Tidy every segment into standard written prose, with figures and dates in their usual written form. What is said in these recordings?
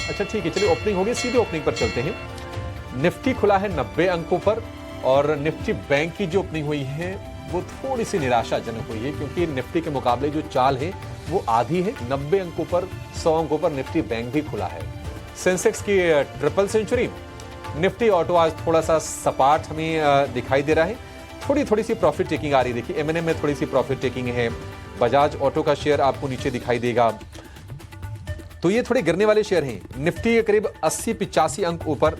अच्छा ठीक है, चलिए ओपनिंग होगी, सीधे ओपनिंग पर चलते हैं। निफ्टी खुला है 90 अंकों पर और निफ्टी बैंक की जो ओपनिंग हुई है वो थोड़ी सी निराशाजनक हुई है, क्योंकि निफ्टी के मुकाबले जो चाल है वो आधी है। 90 अंकों पर 100 अंकों पर निफ्टी बैंक भी खुला है। सेंसेक्स की ट्रिपल सेंचुरी, निफ्टी ऑटो आज थोड़ा सा सपाट हमें दिखाई दे रहा है। थोड़ी सी प्रॉफिट टेकिंग आ रही है। देखिए एमएनएम में थोड़ी सी प्रॉफिट टेकिंग है। बजाज ऑटो का शेयर आपको नीचे दिखाई देगा, तो ये थोड़े गिरने वाले शेयर हैं। निफ्टी करीब 80-85 अंक ऊपर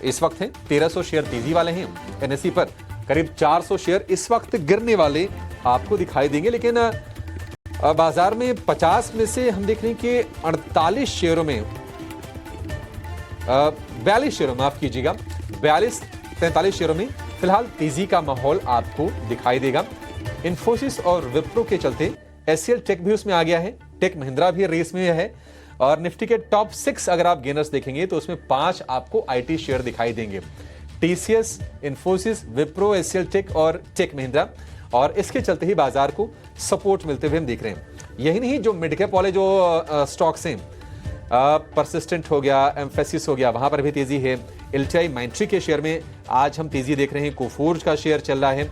इस वक्त है। 1300 शेयर तेजी वाले हैं। एनएसई पर करीब 400 शेयर इस वक्त गिरने वाले आपको दिखाई देंगे। लेकिन बाजार में 50 में से हम देख रहे हैं कि 48 शेयरों में 42 शेयरों, माफ कीजिएगा, 43 शेयरों में फिलहाल तेजी का माहौल आपको दिखाई देगा। इंफोसिस और विप्रो के चलते एचसीएल टेक भी उसमें आ गया है। टेक महिंद्रा भी रेस में है। और निफ्टी के टॉप 6 अगर आप गेनर्स देखेंगे तो उसमें 5 आपको आईटी शेयर दिखाई देंगे। TCS, Infosys, Wipro, HCL Tech और टेक महिंद्रा। और इसके चलते ही बाजार को सपोर्ट मिलते हुए हम देख रहे हैं। यही नहीं, जो मिड कैप वाले जो स्टॉक्स हैं, परसिस्टेंट हो गया, एम्फेसिस हो गया, वहां पर भी तेजी है। एलटीआई माइंट्री के शेयर में आज हम तेजी देख रहे हैं। कोफोर्ज का शेयर चल रहा है।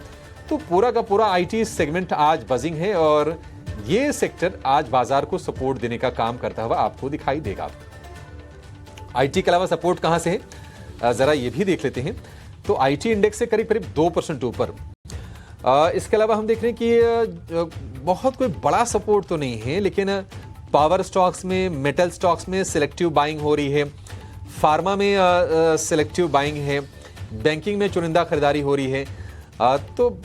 तो पूरा का पूरा आईटी सेगमेंट आज बजिंग है और ये सेक्टर आज बाजार को सपोर्ट देने का काम करता हुआ आपको दिखाई देगा। आईटी के अलावा सपोर्ट कहां से है, जरा ये भी देख लेते हैं। तो आईटी इंडेक्स से करीब 2% ऊपर। इसके अलावा हम देख रहे हैं कि बहुत कोई बड़ा सपोर्ट तो नहीं है, लेकिन पावर स्टॉक्स में, मेटल स्टॉक्स में सिलेक्टिव बाइंग हो रही है। फार्मा में सिलेक्टिव बाइंग है। बैंकिंग में चुनिंदा खरीदारी हो रही है। तो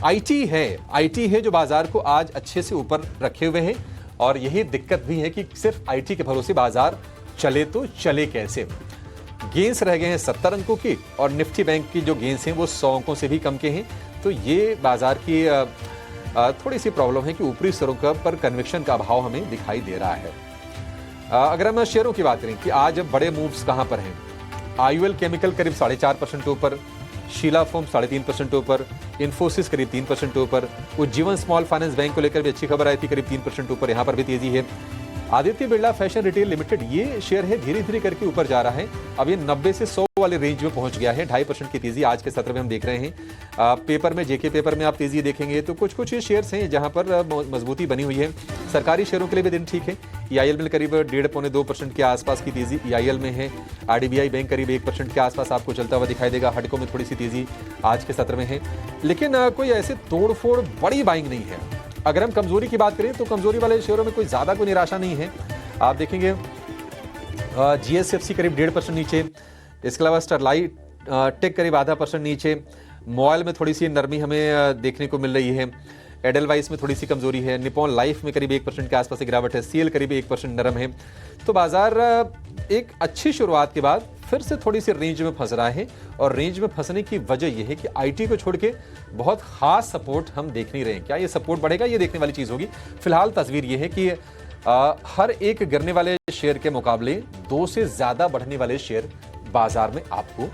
आईटी है जो बाजार को आज अच्छे से ऊपर रखे हुए हैं। और यही दिक्कत भी है कि सिर्फ आईटी के भरोसे बाजार चले तो चले कैसे। गेंस रह गए हैं 70 अंकों की और निफ्टी बैंक की जो गेंस हैं वो 100 अंकों से भी कम के हैं। तो ये बाजार की थोड़ी सी प्रॉब्लम है कि ऊपरी स्तरों पर कन्विक्शन का अभाव हमें दिखाई दे रहा है। अगर हम शेयरों की बात करें कि आज बड़े मूव्स कहां पर हैं, आईयूएल केमिकल करीब 4.5% ऊपर, शीला फोम 3.5% ऊपर, इंफोसिस करीब 3% ऊपर, उज्जीवन स्मॉल फाइनेंस बैंक को लेकर भी अच्छी खबर आई थी, करीब 3% ऊपर, यहां पर भी तेजी है। Aditya Birla fashion retail limited, ये शेयर है धीरे धीरे करके ऊपर जा रहा है। अब ये 90 से 100 वाले रेंज में पहुंच गया है। 2.5% की तेजी आज के सत्र में हम देख रहे हैं। पेपर में, जेके पेपर में आप तेजी देखेंगे तो कुछ ये शेयर्स हैं जहां पर मजबूती बनी हुई है। सरकारी शेयरों के लिए भी दिन ठीक है। ईआईएल में करीब 1.5-2% के आसपास की तेजी ईआईएल में है। आरडीबीआई बैंक करीब 1% के आसपास आपको चलता हुआ दिखाई देगा। हडको में थोड़ी सी तेजी आज के सत्र में है, लेकिन कोई ऐसे तोड़फोड़ बड़ी बाइंग नहीं है। अगर हम कमजोरी की बात करें तो कमजोरी वाले शेयरों में कोई ज्यादा कोई निराशा नहीं है। आप देखेंगे जीएसएफसी करीब 1.5% नीचे। इसके अलावा स्टरलाइट टेक करीब 0.5% नीचे। मोबाइल में थोड़ी सी नरमी हमें देखने को मिल रही है। एडलवाइस में थोड़ी सी कमजोरी है। निपॉन लाइफ में करीब 1% के आसपास गिरावट है। सीएल करीब 1% नरम है। तो बाजार एक अच्छी शुरुआत के बाद फिर से थोड़ी सी रेंज में फंस रहा है। और रेंज में फंसने की वजह यह है कि आईटी को छोड़ के बहुत खास सपोर्ट हम देख नहीं रहे हैं। क्या ये सपोर्ट बढ़ेगा, ये देखने वाली चीज होगी। फिलहाल तस्वीर यह है कि हर एक गिरने वाले शेयर के मुकाबले 2 से ज्यादा बढ़ने वाले शेयर बाजार में आपको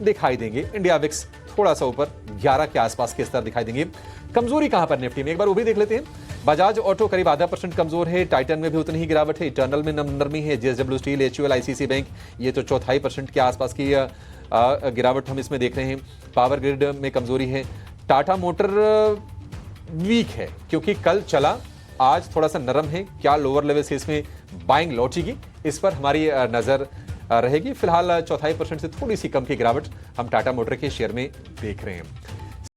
दिखाई देंगे। इंडिया विक्स थोड़ा सा ऊपर 11 के आसपास के स्तर दिखाई देंगे। कमजोरी कहां पर निफ्टी में, एक बार वो भी देख लेते हैं। बजाज ऑटो करीब 0.5% कमजोर है। टाइटन में भी उतनी ही गिरावट है। इटर्नल में नरमी है। JSW steel, HUL, ICC bank, ये तो 0.25% के आसपास की गिरावट हम इसमें देख रहे हैं। पावर ग्रिड में कमजोरी है। टाटा मोटर वीक है क्योंकि कल चला, आज थोड़ा सा नरम है। क्या लोअर लेवल से इसमें बाइंग लौटेगी, इस पर हमारी नजर रहेगी। फिलहाल 0.25% से थोड़ी सी कम की गिरावट हम टाटा मोटर के शेयर में देख रहे हैं।